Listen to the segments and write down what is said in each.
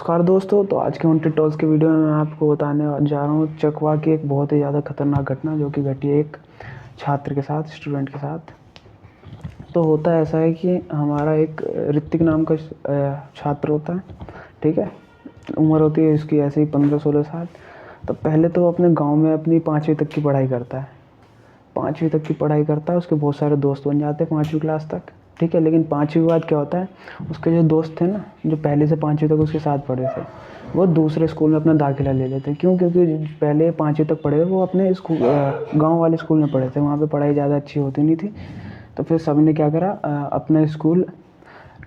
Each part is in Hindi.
नमस्कार दोस्तों। तो आज के हॉन्टेड टॉल्स के वीडियो में मैं आपको बताने जा रहा हूँ चकवा की एक बहुत ही ज़्यादा खतरनाक घटना जो कि घटी है एक छात्र के साथ, स्टूडेंट के साथ। तो होता ऐसा है कि हमारा एक ऋतिक नाम का छात्र होता है, ठीक है। उम्र होती है इसकी ऐसे ही 15-16 साल। तो पहले तो वो अपने गाँव में अपनी 5वीं तक की पढ़ाई करता है। 5वीं तक की पढ़ाई करता है, उसके बहुत सारे दोस्त बन जाते हैं 5वीं क्लास तक, ठीक है। लेकिन 5वीं के बाद क्या होता है, उसके जो दोस्त थे ना, जो पहले से 5वीं तक उसके साथ पढ़े थे, वो दूसरे स्कूल में अपना दाखिला ले लेते हैं। क्यों? क्योंकि पहले 5वीं तक पढ़े थे वो अपने स्कूल, गाँव वाले स्कूल में पढ़े थे, वहाँ पे पढ़ाई ज़्यादा अच्छी होती नहीं थी। तो फिर सब ने क्या करा, अपना स्कूल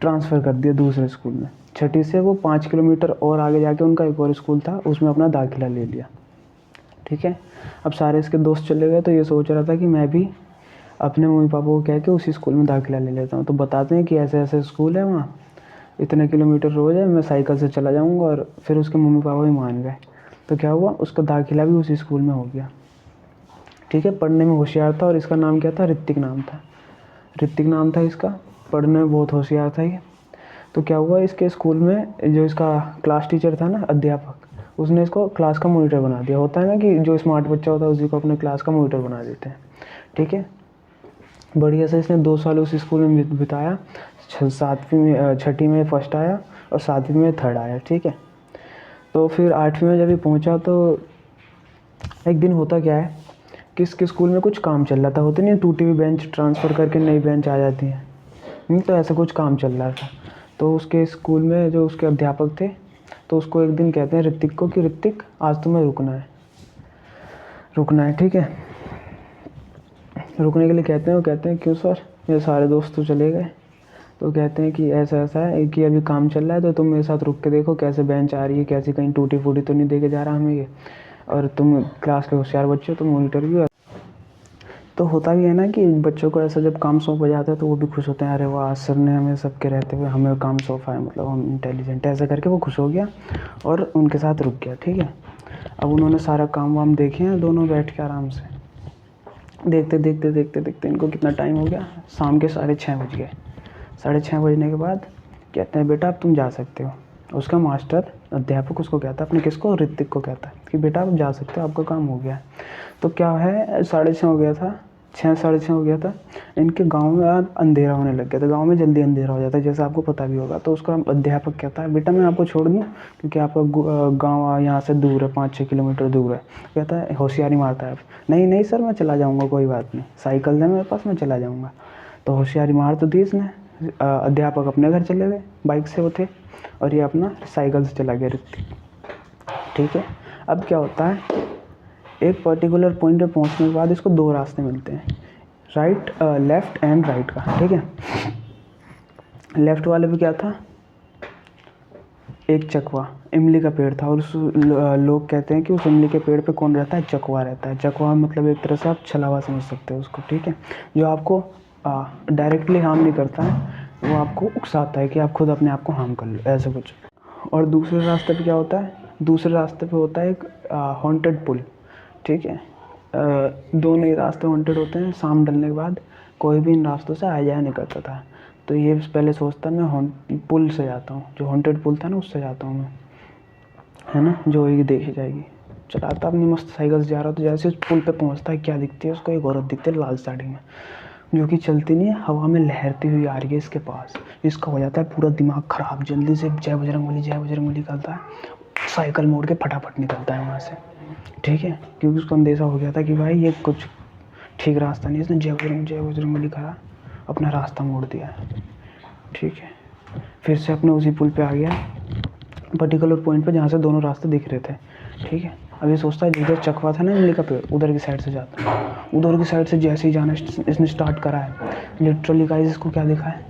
ट्रांसफ़र कर दिया दूसरे स्कूल में। छठी से वो 5 किलोमीटर और आगे जाके उनका एक और स्कूल था, उसमें अपना दाखिला ले लिया, ठीक है। अब सारे इसके दोस्त चले गए, तो ये सोच रहा था कि मैं भी अपने मम्मी पापा को कह के उसी स्कूल में दाखिला ले लेता हूँ। तो बताते हैं कि ऐसे ऐसे स्कूल है वहाँ, इतने किलोमीटर रोज़ है, मैं साइकिल से चला जाऊँगा। और फिर उसके मम्मी पापा भी मान गए। तो क्या हुआ, उसका दाखिला भी उसी स्कूल में हो गया, ठीक है। पढ़ने में होशियार था और इसका नाम क्या था, ऋतिक नाम था। ऋतिक नाम था इसका, पढ़ने में बहुत होशियार था ये। तो क्या हुआ, इसके स्कूल में जो इसका क्लास टीचर था ना, अध्यापक, उसने इसको क्लास का मॉनिटर बना दिया। होता है ना कि जो स्मार्ट बच्चा होता है उसी को अपने क्लास का मॉनिटर बना देते हैं, ठीक है। बढ़िया से इसने 2 साल उस स्कूल में बिताया। छठी में फर्स्ट आया और 7वीं में थर्ड आया, ठीक है। तो फिर 8वीं में जब ये पहुंचा तो एक दिन होता क्या है कि इसके स्कूल में कुछ काम चल रहा था। होते नहीं, टूटी हुई बेंच ट्रांसफ़र करके नई बेंच आ जाती है, तो ऐसा कुछ काम चल रहा था। तो उसके स्कूल में जो उसके अध्यापक थे, तो उसको एक दिन कहते हैं ऋतिक को कि ऋतिक, आज तुम्हें रुकना है, ठीक है। रुकने के लिए कहते हैं। वो कहते हैं क्यों सर, मेरे सारे दोस्त तो चले गए। तो कहते हैं कि ऐसा ऐसा है कि अभी काम चल रहा है, तो तुम मेरे साथ रुक के देखो कैसे बेंच आ रही है, कैसे कहीं टूटी फूटी तो नहीं दे के जा रहा हमें ये, और तुम क्लास के होशियार बच्चे हो, तुम मॉनिटर भी हो। तो होता भी है ना कि बच्चों को ऐसा जब काम सौंपा जाता है तो वो भी खुश होते हैं, अरे वाह सर ने हमें सबके रहते हुए हमें काम सौंपा है, मतलब हम इंटेलिजेंट है, ऐसा करके वो खुश हो गया और उनके साथ रुक गया, ठीक है। अब उन्होंने सारा काम वाम देखे हैं दोनों बैठ के आराम से। देखते देखते देखते देखते इनको कितना टाइम हो गया, शाम के 6:30 बज गए। 6:30 बजने के बाद कहते हैं बेटा अब तुम जा सकते हो। उसका मास्टर अध्यापक उसको कहता है, अपने किसको, ऋतिक को कहता है कि बेटा आप जा सकते हो, आपका काम हो गया है। तो क्या है, 6:30 हो गया था, 6 साढ़े 6 हो गया था। इनके गांव में अब अंधेरा होने लग गया था। गांव में जल्दी अंधेरा हो जाता है, जैसा आपको पता भी होगा। तो उसका अध्यापक कहता है बेटा मैं आपको छोड़ दूँ, क्योंकि आपका गांव यहाँ से दूर है, 5-6 किलोमीटर दूर है। कहता है, होशियारी मारता है। नहीं नहीं सर, मैं चला जाऊँगा, कोई बात नहीं, साइकिल है मेरे पास, मैं चला जाऊँगा। तो होशियारी मार तो दी इसने। अध्यापक अपने घर चले गए, बाइक से वो थे, और ये अपना साइकिल से चला गया ऋतिक, ठीक है। अब क्या होता है, एक पर्टिकुलर पॉइंट पे पहुंचने के बाद इसको 2 रास्ते मिलते हैं, राइट, लेफ़्ट एंड राइट का, ठीक है। लेफ़्ट वाले पे क्या था, एक चकवा, इमली का पेड़ था। और उस लोग कहते हैं कि उस इमली के पेड़ पे कौन रहता है, चकवा रहता है। चकवा मतलब एक तरह से आप छलावा समझ सकते हो उसको, ठीक है। जो आपको डायरेक्टली हार्म नहीं करता है, वो आपको उकसाता है कि आप खुद अपने आप को हार्म कर लो, ऐसा कुछ। और दूसरे रास्ते पे क्या होता है, दूसरे रास्ते पे होता है एक हॉन्टेड पुल, ठीक है। दोनों ही रास्ते हॉन्टेड होते हैं। शाम ढलने के बाद कोई भी इन रास्तों से आया जाया नहीं करता था। तो ये पहले सोचता मैं पुल से जाता हूँ, जो हॉन्टेड पुल था ना उससे जाता हूँ मैं, है ना, जो होगी देखी जाएगी। चलाता अपनी मस्त साइकिल से जा रहा, तो जैसे उस पुल पे पहुँचता है क्या दिखती है उसको, एक औरत दिखती है लाल साड़ी में, जो कि चलती नहीं है, हवा में लहरती हुई आ रही है इसके पास। इसका हो जाता है पूरा दिमाग ख़राब, जल्दी से जय बजरंगबली जय बजरंगबली करता है, साइकिल मोड़ के फटाफट निकलता है वहाँ से, ठीक है। क्योंकि उसको अंदेशा हो गया था कि भाई ये कुछ ठीक रास्ता नहीं है। इसने जय बजरंगबली कहा, अपना रास्ता मोड़ दिया, ठीक है। फिर से अपने उसी पुल पे आ गया, पर्टिकुलर पॉइंट पे जहाँ से दोनों रास्ते दिख रहे थे, ठीक है। अब ये सोचता है जिधर चकवा था ना इमली का पेड़, उधर की साइड से जाता है। उधर की साइड से जैसे ही जाना इसने स्टार्ट करा है, लिटरली गाइस इसको क्या दिखा है,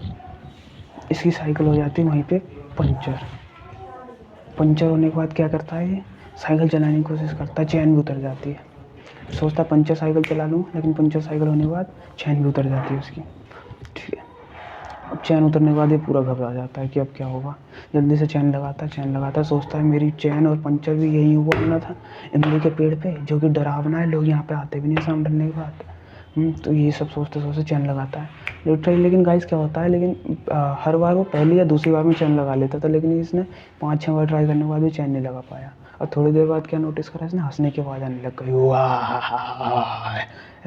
इसकी साइकिल हो जाती है वहीं पे पंचर। पंचर होने के बाद क्या करता है, ये साइकिल चलाने की कोशिश करता है, चैन भी उतर जाती है। सोचता पंचर साइकिल चला लूँ, लेकिन पंचर साइकिल होने के बाद चैन भी उतर जाती है उसकी, ठीक है। अब चैन उतरने के बाद ये पूरा घबरा जाता है कि अब क्या होगा। जल्दी से चैन लगाता है, सोचता है मेरी चैन और पंचर भी यहीं हुआ होना था, इमली के पेड़ पे, जो कि डरावना है, लोग यहाँ पे आते भी नहीं शाम ढलने के बाद। तो ये सब सोचते सोचते चैन लगाता है। लिटरली। लेकिन गाइस क्या होता है, लेकिन हर बार वो पहली या दूसरी बार में चैन लगा लेता था, लेकिन इसने 5-6 बार ट्राई करने के बाद भी चैन नहीं लगा पाया। और थोड़ी देर बाद क्या नोटिस करा इसने, हंसने की आवाज़ आने लग गई, वाह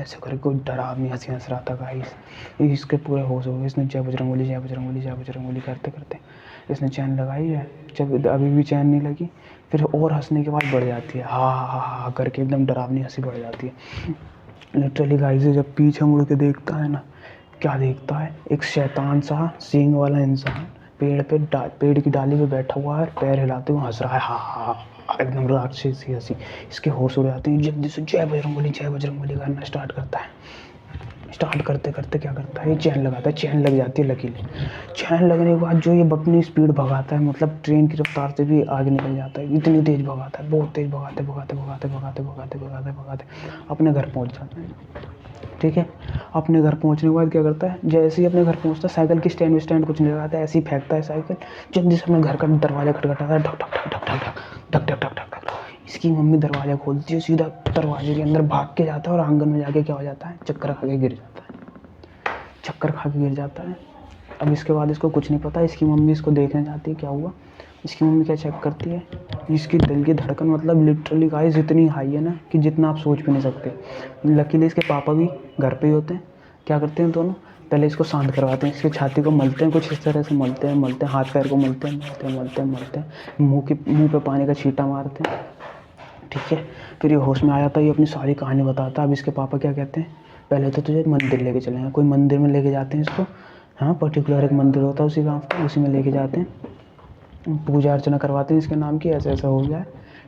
ऐसे करके कोई डरावनी हंसी हंस रहा था गाइस। इसके पूरे होश हो गए। इसने जय बजरंगबली जय बजरंगबली जय बजरंगबली करते करते इसने चैन लगाई है। जब अभी भी चैन नहीं लगी, फिर और हंसने की आवाज़ बढ़ जाती है, हा हा हा करके एकदम डरावनी हंसी बढ़ जाती है। लिटरली गाइस जब पीछे मुड़ के देखता है ना, क्या देखता है, एक शैतान सा सींग वाला इंसान पेड़ की डाली पे बैठा हुआ है, पैर हिलाते हुए हंस रहा है, हा हा एकदम राक्षसी हंसी। इसके होश उड़ जाते हैं। जल्दी से जय बजरंगबली करना स्टार्ट करता है। स्टार्ट करते करते क्या करता है, ये चैन लगाता है। चैन लग जाती है लकीली। चैन लगने के बाद जो ये अपनी स्पीड भगाता है, मतलब ट्रेन की रफ्तार से भी आगे निकल जाता है। इतनी तेज़ भगाता है, बहुत तेज़ भगाते भगाते भगाते भगाते भगाते भगाते भगाते अपने घर पहुंच जाता है। ठीक है, अपने घर पहुंचने के बाद क्या करता है, जैसे ही अपने घर पहुंचता है, साइकिल की स्टैंड कुछ नहीं लगाता है, ऐसे ही फेंकता है साइकिल। जल्दी से अपने घर का दरवाजा खटखटाता है, ठक ठक ठक ठक ठक ठक ठक ठक ठक ठक। इसकी मम्मी दरवाजा खोलती है, सीधा दरवाजे के अंदर भाग के जाता है और आंगन में जाके क्या हो जाता है, चक्कर खा के गिर जाता है। चक्कर खा के गिर जाता है। अब इसके बाद इसको कुछ नहीं पता। इसकी मम्मी इसको देखने जाती है क्या हुआ। इसकी मम्मी क्या चेक करती है, इसकी दिल की धड़कन मतलब लिटरली गाइस इतनी हाई है ना कि जितना आप सोच भी नहीं सकते। लकीली इसके पापा भी घर पे ही होते हैं। क्या करते हैं दोनों, पहले इसको शांत करवाते हैं, इसकी छाती को मलते हैं, कुछ इस तरह से मलते हैं, हाथ पैर को मलते हैं, मुँह पे पानी का छींटा मारते हैं। ठीक है, फिर ये होश में आ जाता है, ये अपनी सारी कहानी बताता है। अब इसके पापा क्या कहते हैं, पहले तो तुझे मंदिर लेके चलेंगे, कोई मंदिर में लेके जाते हैं इसको। हाँ, पर्टिकुलर एक मंदिर होता है उसी गाँव का, उसी में लेके जाते हैं, पूजा अर्चना करवाते हैं इसके नाम की, ऐसा ऐसा हो गया है।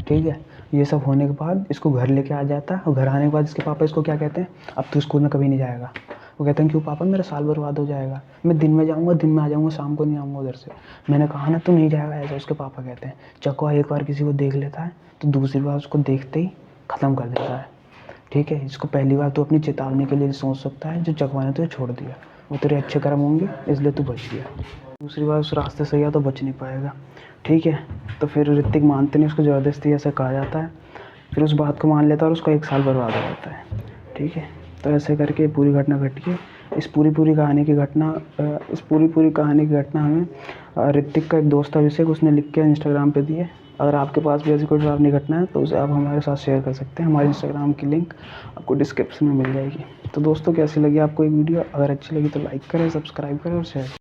ठीक है, ये सब होने के बाद इसको घर लेके आ जाता है। और घर आने के बाद इसके पापा इसको क्या कहते हैं, अब तू स्कूल में कभी नहीं जाएगा। वो कहते हैं क्यों पापा, मेरा साल बर्बाद हो जाएगा, मैं दिन में जाऊँगा, दिन में आ जाऊँगा, शाम को नहीं आऊँगा उधर से। मैंने कहा ना तू नहीं जाएगा, ऐसा उसके पापा कहते हैं। चकवा एक बार किसी को देख लेता है तो दूसरी बार उसको देखते ही ख़त्म कर देता है। ठीक है, इसको पहली बार तो अपनी चेतावनी के लिए सोच सकता है, जो चकवा ने तुझे छोड़ दिया वो तेरे अच्छे कर्म होंगे इसलिए तू बच गया। दूसरी बार उस रास्ते से गया तो बच नहीं पाएगा। ठीक है, तो फिर ऋतिक मानते नहीं, उसको ज़बरदस्ती ऐसा कहा जाता है। फिर उस बात को मान लेता है और उसका 1 साल बर्बाद हो जाता है। ठीक है, तो ऐसे करके पूरी घटना घटी है। इस पूरी कहानी की घटना हमें ऋतिक का एक दोस्त था अभिषेक, उसने लिख के इंस्टाग्राम पे दी है। अगर आपके पास भी ऐसी कोई डरावनी घटना है तो उसे आप हमारे साथ शेयर कर सकते हैं। हमारे इंस्टाग्राम की लिंक आपको डिस्क्रिप्शन में मिल जाएगी। तो दोस्तों कैसी लगी आपको ये वीडियो, अगर अच्छी लगी तो लाइक करें, सब्सक्राइब करें और शेयर करें।